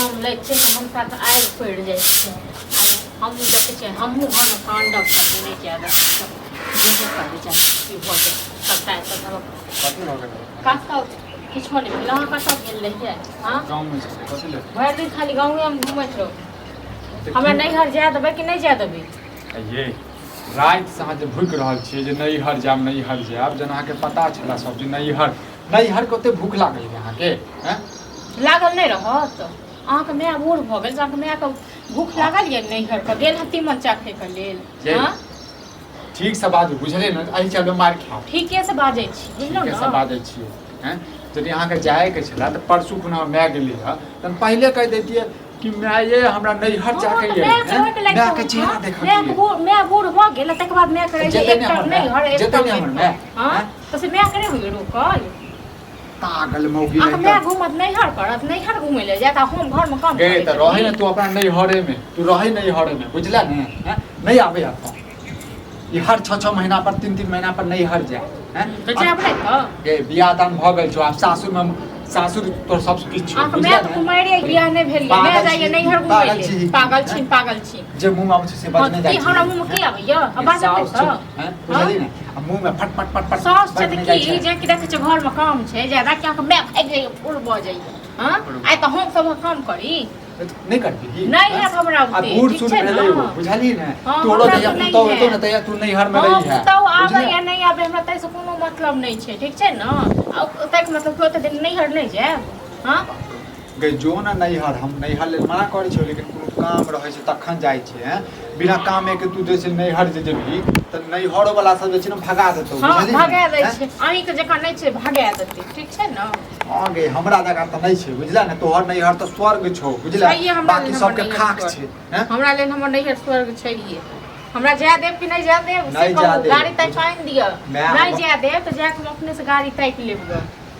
नाम लै छै हम साथ आगि पड़ि जाइ छै हमहूँ देखै छियै हमहूँ घरमे तांडव करबै नहि ज्यादा जेबे करबै चाहे की भऽ जाय सबटा कतऽ किछो नहि भेल अहाँ कतऽ गेल रहियै हाँ भरि दिन खाली गाँवेमे घुमैत रहू हमरा नैहर जाय देबै कि नहि जाय देबै ये राति से अहाँ जे भूखि रहल छियै जे नैहर जायब जेना अहाँके पता छलै सब जे नैहरके ओते भूख लागल है अहाँके लागल नहि रहत अहाँके माय बूढ़ भऽ गेल अहाँके मायके भूख लागल यऽ नैहरके गेल हँ तीमन चाखैके लेल हाँ ठीक से बाजू बुझलियै ने एहि चलते मारि खाओ ठीके से बाजै छी बुझलहुँ ठीके से बाजै छियै हैं यदि अहाँके जायके छलै तऽ परसू खुना माय गेली हँ तऽ पहिले कहि दैतियै कि माये हमरा नैहर जाके ये मायके चेहरा देखलियै माय बूढ़ भऽ गेल तकर बाद माय करे जेतै ने हमर माय हाँ तऽ से माय करे हुए रोकल पागल मौगी आ माय घूमत नैहर करत नैहर घूमै ले जाता हम घर में काम गए त रहे ने तू अपना नैहरे में तू रहे नैहरे में बुझला ने नहीं आबे आप ये हर 6-6 महीना पर 3-3 महीना पर नैहर जाए हैं तो जाब नहीं तो गे बियाह दान भ गेल छौ आब सासुर तोर सब किछ छौ बुझला मैं कुमारी बियाह नहीं भेल मैं जाइए नैहर घूमै ले पागल छी जे मुंह में आबै छै से बात नहीं जाय हमरा मुंह में की आबैया अब बात नहीं तो हैं बुझली ने अब मुंह में फट सास छै त की जे कि देखे छ घर में काम छै ज्यादा क्या के मैं भाग जाइए फुल भ जाइए हां आइ त हम सब काम करी नहीं करबी नहीं है हमरा अब बूढ़ सुन भेलै हो बुझली ने तोरो दैया तो तो न तैया तू नैहर में रही है तो आबै या नहीं आबै हमरा तै से कोनो मतलब नहीं छै ठीक छै न तै के मतलब कोते दिन नैहर नहीं जाय हां गई जो ना नैहर हम नैहर ले मना करै छियै लेकिन कोनो काम रहै छै तखन जाइ छै हैं बिना कामे के तू जैसे नैहर जे जेबी त नैहरो वाला सब जे छै न भगा देतौ बुझली भगा दै छै अहीं के जका नहीं छै भगा देतै ठीक छै न हां गे हमरा जका त नहीं छै बुझला ने तोहर नैहर त स्वर्ग छौ बुझला बाकी सब के खाक छै हैं हमरा लेल हमर नैहर स्वर्ग छै ये हमरा जाय देब कि नहीं जाय देब से कहू गाड़ी तय फाइन दिया नहीं जाय देब त जाके हम अपने से गाड़ी तय के लेब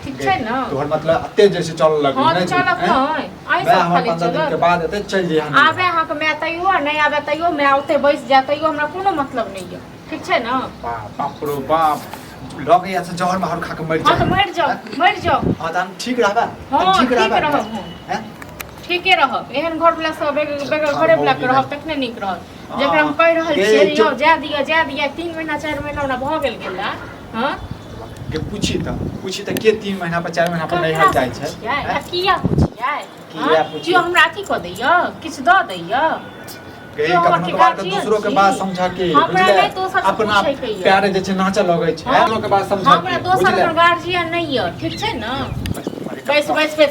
ठीक छै न तोहर मतलब अत्ते जैसे चल लगै नहीं चलत नहीं आई सब खाली 15 दिन के बाद एते चल जे आबे अहाँ के मैं तइयो नहीं आबे तइयो मैं ओते बैस जा तइयो हमरा कोनो मतलब नहीं है ठीक छै न बाप रो बाप लगे या से जहर मार खा के मर जा हां त मर जाओ हां त ठीक रहबा ठीक रहब हैं ठीके रहब एहन घर वाला सब बेगर घरे वाला के रहब तखने नीक रहब जेकरा हम कह रहल छियै यो जा दिया 3 महीना 4 महीना ना भ गेला हां के पूछी त के 3 महीना पर 4 महीना पर नैहर जाय छै किया पूछिए हमरा अथी क दैया किछ द दैया कहीं कखनो बात दूसरों के बात समझा के अपना प्यारे जे छै नाचे लगै छै लोग के बात समझा के हमरा दोसर गार्जियन नहीं है ठीक छै न बैस पे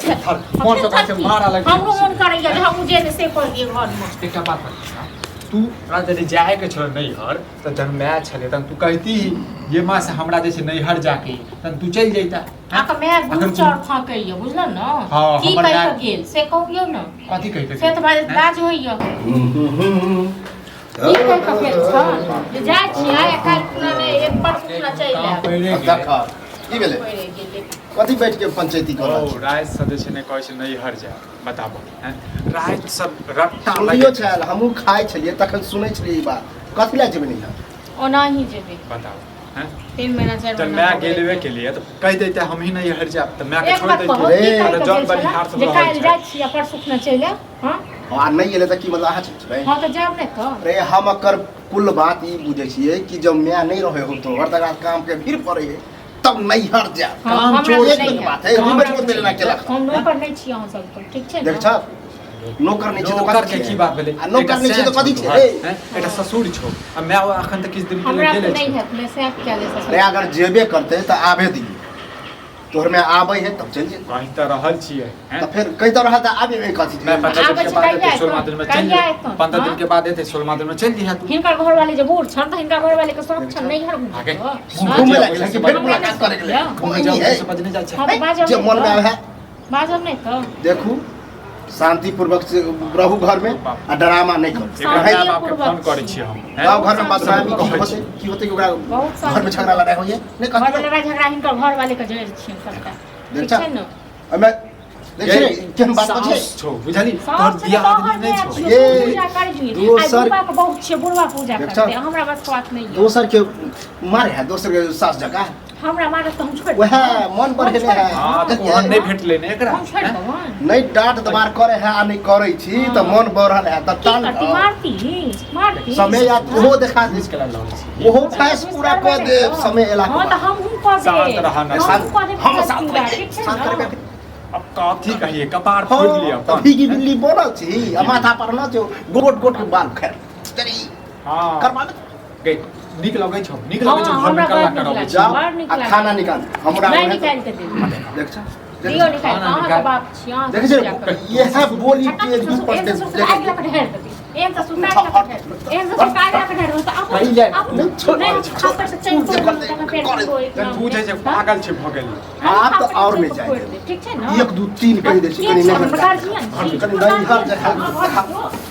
फोन पे से मारा लगे हमरो मन करैया जे हम जे से कर दिए घर में एकटा बात बता तू राजरी जाए के छल नैहर त जन मैं छले तन तू कहती ये मां से हमरा जे छै नैहर जाके तन तू चल जैता आ के मैं गुड़ चोर फाकैया बुझल न की कह के गेल से कहियो न कथि कह के से त बाज होइया की कह के गेल छ जे जाय छी आय काल ने एक पर पूरा चल देखा की भेले कथि बैठ के पंचायती कर ओ राय सदस्य ने कहै छै नैहर जा बताबो हैं राय सब रट्टा सुनियो छल हमहु खाइ छलिए तखन सुनै छलिए ई बात कथि ला जेबे नैहर ओना ही जेबे बताओ हैं 3 महीना 4 तो महीना मैं गेलवे के लिए तो कह देते हम ही नहीं हर जा तो मैं के छोड़ देती रे जॉन बलिहार सब जे काल जाय छी पर सुखना चले हां आ नहीं एले त की मतलब अहाँ छबै हां त जाब नै त रे हम एकर कुल बात ई बुझै छियै कि जब मैं नहीं रहे हो तो हर तक काम के भीड़ पड़े है तब नैहर जा काम छोड़ के बात है रिबेट को मिलना के लख हम नौकर नहीं छी अहाँ सब तो ठीक छै देख छ नौकर नहीं छै तो नौकर के की बात भेले नौकर नहीं छै तो कथि छै हैं एटा ससुर छौ आ मैं अखन तक किछ दिन के हमरा गेले नहीं है मैं से क्या ले सकते अरे अगर जेबे करते त आबे दी तोहर में आबै है तब चल जे कहीं त रहल छियै हैं त फिर कहि त रहा त आबे में कथि मैं 15 दिन के बाद 16 दिन में चल 15 दिन के बाद 16 दिन में चल दिया तू हिनकर घर वाले जे बूढ़ छन त हिनकर घर वाले के सब छन नहीं हर आगे घूमे लगे कि फिर मुलाकात करे के लिए घूमे जाओ से बजने जाय छै जे मन में आवे है बाजब नहीं तो देखू शांति पूर्वक से रहू घर में आ ड्रामा नहीं करू रहे आपके फोन करै छी हम गांव घर में बदनामी की होते कि ओकरा घर में झगड़ा लड़ाई होइए नहीं घर कहत में लड़ाई झगड़ा हिनकर घर वाले के जड़ छी सबटा ठीक छै न हमें देखिए केहन बात छै छौ बुझली तोर दिया आदमी नहीं छौ ये पूजा कर जी दोसर बुढ़वा के बहुत छै बुढ़वा पूजा करते हमरा बस बात नहीं है दोसर के मारे है दोसर के सास जका हमरा मारत त हम छोड़ वह मन पर हेने है हां तो ओहन नहीं भेटले ने एकरा हम छोड़ देबन नहीं डांट दबार करे है आ नहीं करे छी तो मन बढ़ल है त तान मारती समय या ओहो देखा दे इसके लाल ओहो फैस पूरा क दे समय एला हां त हम क दे शांत रहा ना हम साथ करके अब काथी कहिए कपार फोड़ लिया तो भीगी बिल्ली बोलल छी आ माथा पर न जो गोट गोट के बाल खैर चली हां करबा गई निक लगे छ घर में कला करबे जाओ आ खाना निकाल हमरा नहीं निकाल के दे देख छ दियो निकाल कहां का बाप छी हां देख छ ये है बोली के 2% एम त सुता एम त सुता के ढेर तो आप नहीं खातर से चेंज कर तन बुझे छै पागल छै भ गेली आप तो और नहीं जाए ठीक है ना 1 2 3 कह दे छी कनी नहीं कनी नहीं हर जगह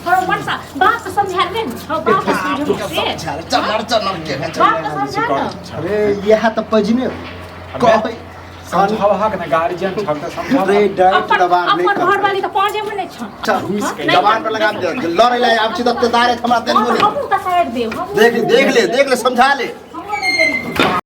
थोड़ा मन सा बात तो समझा ले बात समझो से चलर चलर के बात तो समझा ना अरे ये है तो पजने कह समझावा के ना गार्जियन ठग त समझावा रे डाइट दबान नहीं अपन घर वाली तो पांचे में नहीं छ जवान पर लगा दे लड़े ला आप सीधा दारे हमरा तेल बोले हम तो साइड दे देख ले समझा ले